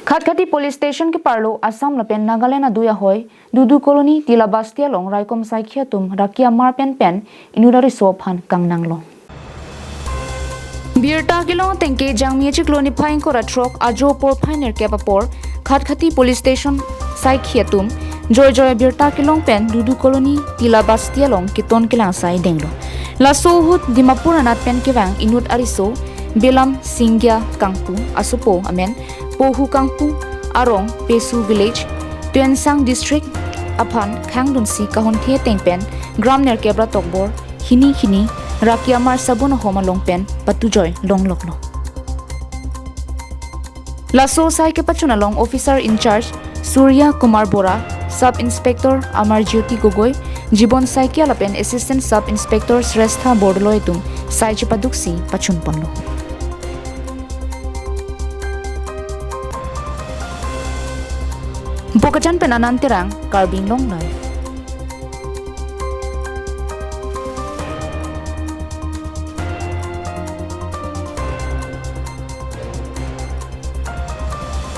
Khat-khati police station ke parlo Assam lapen Nagaland aduya hoy dudu colony tila bastia long raikom saikhi Raki amar pen enut ariso phan kachingnang lo. Birta kilong tengke jangmi chikloni phain ko ratrok ajo por phainer ke papor khat-khati police station saikhi joy birta kilong pen dudu colony tila bastia long kiton kilang sai denglo. Laso hut Dimapur anat pen kewang enut ariso Belam Singya Kangpu Asupo amen Pohu Kangpu Arong Pesu village Tuensang district Aphan Khangdunsi kahon the tengpen gram ner kebra tokbor hini Raki amar sabun homa longpen patujoy longloklo. Laso sai ke pachuna long officer in charge Surya Kumar Bora Sub Inspector Amar Jyoti Gogoi Jibon saikhi alapen Assistant Sub Inspector Srestha Bordloi sai chipaduksi pachun ponlo. Bokajan penanan terang karbing long lai.